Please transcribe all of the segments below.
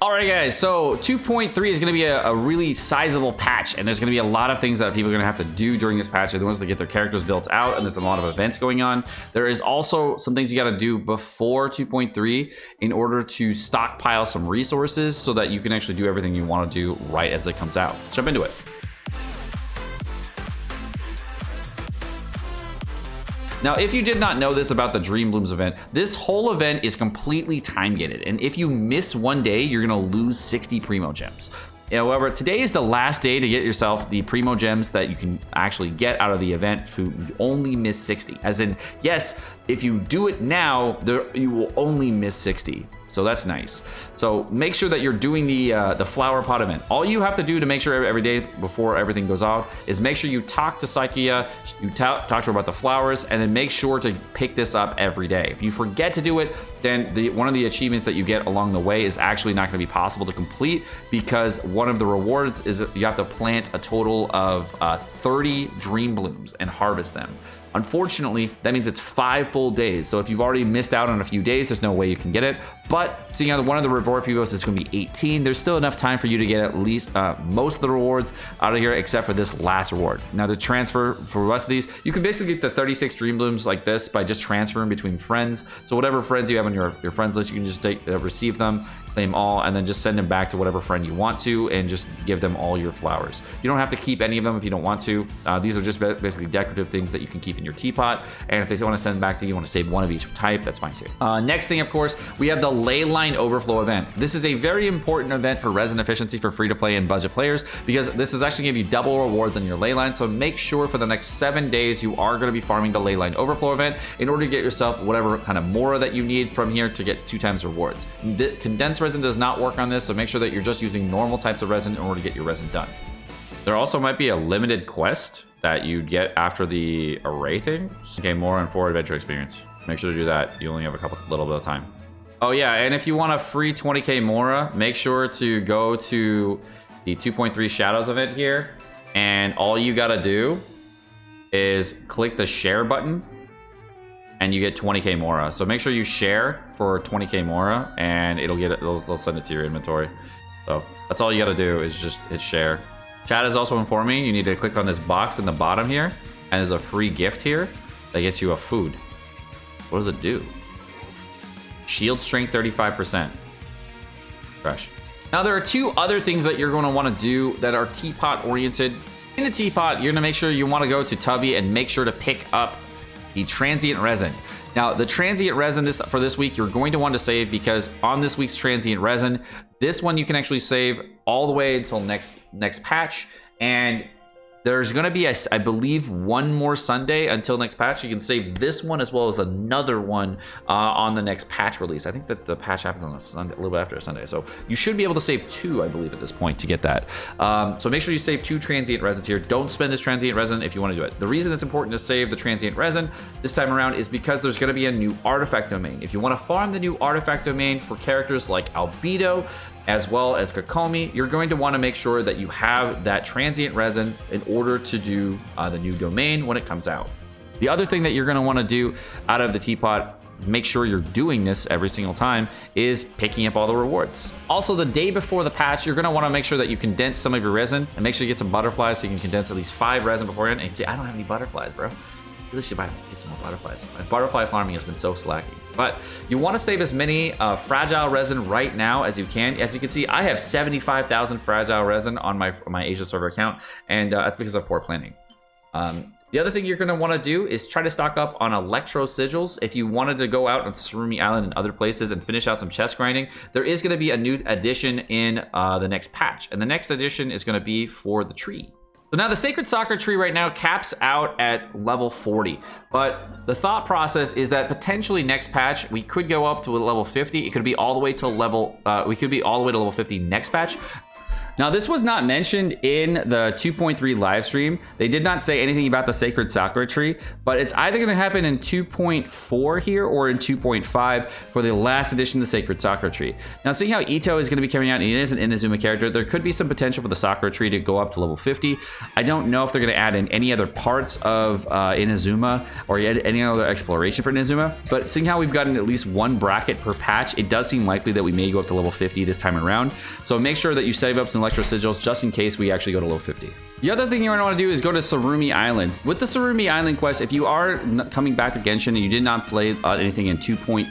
Alright guys, so 2.3 is going to be a really sizable patch, and there's going to be a lot of things that people are going to have to do during this patch. They're the ones that get their characters built out, and there's a lot of events going on. There is also some things you got to do before 2.3 in order to stockpile some resources so that you can actually do everything you want to do right as it comes out. Let's jump into it. Now, if you did not know this about the Dream Blooms event, this whole event is completely time-gated, and if you miss one day, you're gonna lose 60 Primo Gems. However, today is the last day to get yourself the Primo Gems that you can actually get out of the event if you only miss 60. As in, yes, if you do it now, you will only miss 60. So that's nice. So make sure that you're doing the flower pot event. All you have to do to make sure every day before everything goes off is make sure you talk to Sakura, you talk to her about the flowers, and then make sure to pick this up every day. If you forget to do it, then one of the achievements that you get along the way is actually not going to be possible to complete, because one of the rewards is you have to plant a total of 30 Dream Blooms and harvest them. Unfortunately, that means it's 5 full days. So if you've already missed out on a few days, there's no way you can get it. But seeing how one of the reward peoples is going to be 18, there's still enough time for you to get at least most of the rewards out of here, except for this last reward. Now, the transfer for the rest of these, you can basically get the 36 Dream Blooms like this by just transferring between friends. So whatever friends you have on your friends list, you can just receive them, claim all, and then just send them back to whatever friend you want to, and just give them all your flowers. You don't have to keep any of them if you don't want to. These are just basically decorative things that you can keep in your teapot, and if they want to send back to you, want to save one of each type, that's fine too. Next thing, of course, we have the Ley Line Overflow event. This is a very important event for resin efficiency for free-to-play and budget players, because this is actually going to give you double rewards on your Ley Line. So make sure for the next 7 days you are going to be farming the Ley Line Overflow event in order to get yourself whatever kind of Mora that you need from here to get 2 times rewards. The condensed resin does not work on this, so make sure that you're just using normal types of resin in order to get your resin done. There also might be a limited quest that you get after the array thing. Okay, Mora and 4 adventure experience. Make sure to do that. You only have a little bit of time. Oh yeah, and if you want a free 20k Mora, make sure to go to the 2.3 Shadows event here, and all you gotta do is click the share button, and you get 20k Mora. So make sure you share for 20k Mora, and they'll send it to your inventory. So that's all you gotta do is just hit share. Chat is also informing you need to click on this box in the bottom here, and there's a free gift here that gets you a food. What does it do? Shield strength 35%. Fresh. Now there are 2 other things that you're going to want to do that are teapot oriented. In the teapot, you're going to make sure you want to go to Tubby and make sure to pick up the transient resin. Now the transient resin for this week, you're going to want to save, because on this week's transient resin, this one you can actually save all the way until next patch, and there's going to be, I believe, 1 more Sunday until next patch. You can save this one as well as another one on the next patch release. I think that the patch happens on a Sunday, a little bit after a Sunday. So you should be able to save 2, I believe, at this point to get that. So make sure you save 2 transient resins here. Don't spend this transient resin if you want to do it. The reason it's important to save the transient resin this time around is because there's going to be a new artifact domain. If you want to farm the new artifact domain for characters like Albedo, as well as Kokomi, you're going to want to make sure that you have that transient resin in order to do the new domain when it comes out. The other thing that you're going to want to do out of the teapot, make sure you're doing this every single time, is picking up all the rewards. Also, the day before the patch, you're going to want to make sure that you condense some of your resin, and make sure you get some butterflies so you can condense at least 5 resin beforehand. And you say, I don't have any butterflies, bro. Really should get some more butterflies. My butterfly farming has been so slacky. But you want to save as many fragile resin right now as you can. As you can see, I have 75,000 fragile resin on my Asia server account, and that's because of poor planning. The other thing you're going to want to do is try to stock up on Electro Sigils. If you wanted to go out on Surumi Island and other places and finish out some chest grinding, there is going to be a new addition in the next patch, and the next addition is going to be for the tree. So now the Sacred Sakura tree right now caps out at level 40, but the thought process is that potentially next patch we could go up to a level 50. It could be all the way to level 50 next patch. Now, this was not mentioned in the 2.3 live stream. They did not say anything about the Sacred Sakura tree, but it's either going to happen in 2.4 here or in 2.5 for the last edition of the Sacred Sakura tree. Now, seeing how Ito is going to be coming out, and he is an Inazuma character, there could be some potential for the Sakura tree to go up to level 50. I don't know if they're going to add in any other parts of Inazuma or any other exploration for Inazuma, but seeing how we've gotten at least one bracket per patch, it does seem likely that we may go up to level 50 this time around. So make sure that you save up some Electro Sigils just in case we actually go to level 50. The other thing you're going to want to do is go to Surumi Island. With the Surumi Island quest, if you are coming back to Genshin and you did not play anything in 2.2,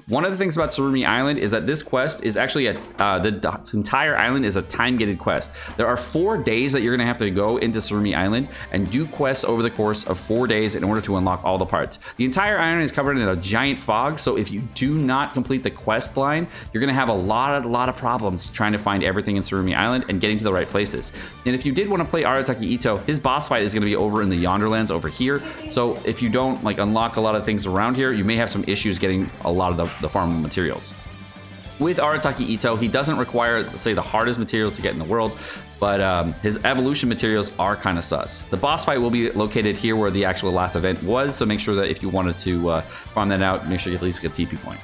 one of the things about Surumi Island is that this quest is actually the entire island is a time-gated quest. There are 4 days that you're going to have to go into Surumi Island and do quests over the course of 4 days in order to unlock all the parts. The entire island is covered in a giant fog, so if you do not complete the quest line, you're going to have a lot of problems trying to find everything in Surumi Island and getting to the right places. And if you did want to play Arataki Ito, his boss fight is going to be over in the Yonderlands over here. So if you don't unlock a lot of things around here, you may have some issues getting a lot of the farmable materials. With Arataki Ito, he doesn't require, say, the hardest materials to get in the world, but his evolution materials are kind of sus. The boss fight will be located here where the actual last event was, so make sure that if you wanted to farm that out, make sure you at least get a TP point.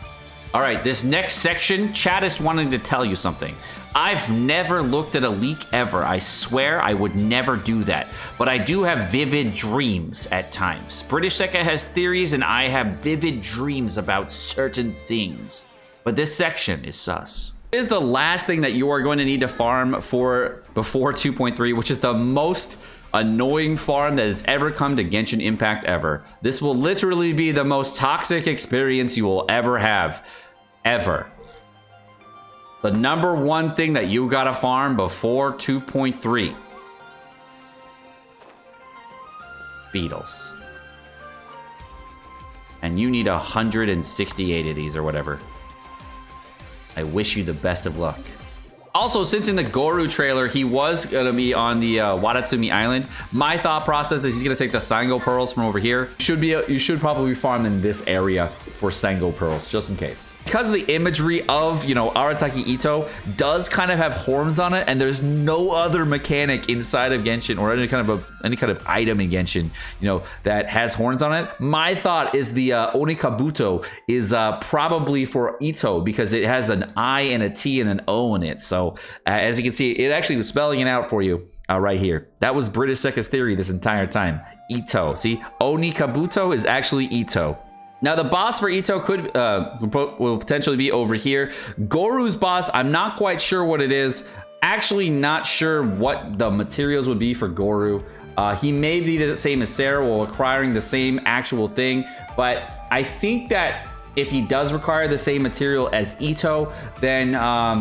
All right, this next section, chat is wanting to tell you something. I've never looked at a leak ever. I swear I would never do that. But I do have vivid dreams at times. British Seka has theories and I have vivid dreams about certain things. But this section is sus. This is the last thing that you are going to need to farm for before 2.3, which is the most annoying farm that has ever come to Genshin Impact ever. This will literally be the most toxic experience you will ever have. Ever. The number one thing that you gotta farm before 2.3. Beetles. And you need 168 of these or whatever. I wish you the best of luck. Also, since in the Goru trailer, he was going to be on the Watatsumi Island, my thought process is he's going to take the Sango Pearls from over here. You should probably farm in this area for Sango Pearls, just in case. Because the imagery of, Arataki Ito does kind of have horns on it, and there's no other mechanic inside of Genshin or any kind of item in Genshin, that has horns on it. My thought is the Onikabuto is probably for Ito because it has an I and a T and an O in it. So as you can see, it actually was spelling it out for you right here. That was British Seka's theory this entire time. Ito. See, Onikabuto is actually Ito. Now, the boss for Ito will potentially be over here. Goru's boss, I'm not quite sure what it is. Actually, not sure what the materials would be for Goru. He may be the same as Sarah while acquiring the same actual thing, but I think that if he does require the same material as Ito, then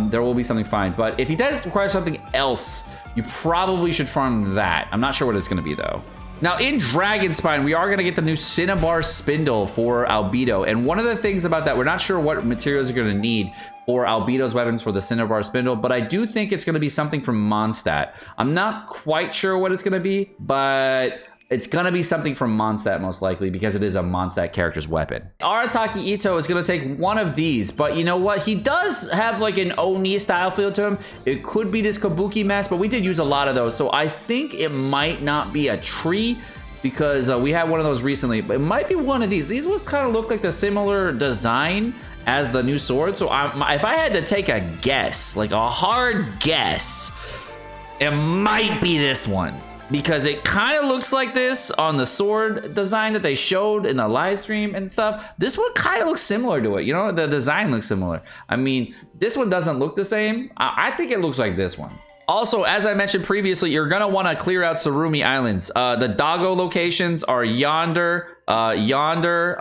there will be something fine. But if he does require something else, you probably should farm that. I'm not sure what it's going to be, though. Now, in Dragonspine, we are going to get the new Cinnabar Spindle for Albedo. And one of the things about that, we're not sure what materials you're going to need for Albedo's weapons for the Cinnabar Spindle, but I do think it's going to be something from Mondstadt. I'm not quite sure what it's going to be, but it's going to be something from Mondstadt most likely because it is a Mondstadt character's weapon. Arataki Ito is going to take one of these, but you know what? He does have like an Oni style feel to him. It could be this Kabuki mask, but we did use a lot of those. So I think it might not be a tree because we had one of those recently, but it might be one of these. These ones kind of look like the similar design as the new sword. So if I had to take a guess, like a hard guess, it might be this one. Because it kind of looks like this on the sword design that they showed in the live stream and stuff. This one kind of looks similar to it. The design looks similar. I mean, this one doesn't look the same. I think it looks like this one. Also, as I mentioned previously, you're going to want to clear out Surumi Islands. The doggo locations are yonder, yonder.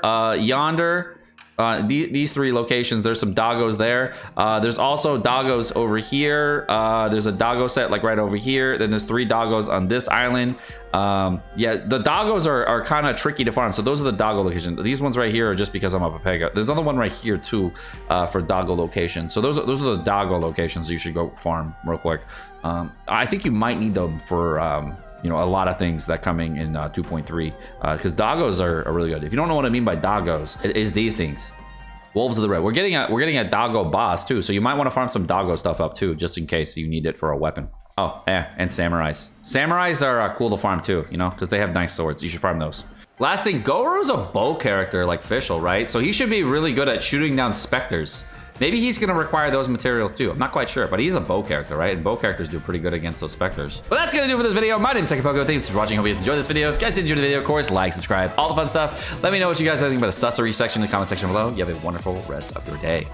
These three locations, there's some doggos there. There's also doggos over here. There's a doggo set like right over here. Then there's 3 doggos on this island. Yeah, the doggos are kind of tricky to farm. So those are the doggo locations. These ones right here are just because I'm a Papega. There's another one right here too for doggo location. So those are the doggo locations you should go farm real quick. I think you might need them for a lot of things that coming in 2.3 because doggos are really good. If you don't know what I mean by doggos, it is these things. Wolves of the Red. We're getting a doggo boss too, so you might want to farm some doggo stuff up too, just in case you need it for a weapon. Oh, yeah, and samurais. Samurais are cool to farm too, you know, because they have nice swords. You should farm those. Last thing, Goro's a bow character like Fischl, right? So he should be really good at shooting down specters. Maybe he's going to require those materials too. I'm not quite sure, but he's a bow character, right? And bow characters do pretty good against those specters. But that's going to do it for this video. My name is Sekapoko. Thanks for watching. Hope you guys enjoyed this video. If you guys did enjoy the video, of course, like, subscribe, all the fun stuff. Let me know what you guys think about the sussery section in the comment section below. You have a wonderful rest of your day.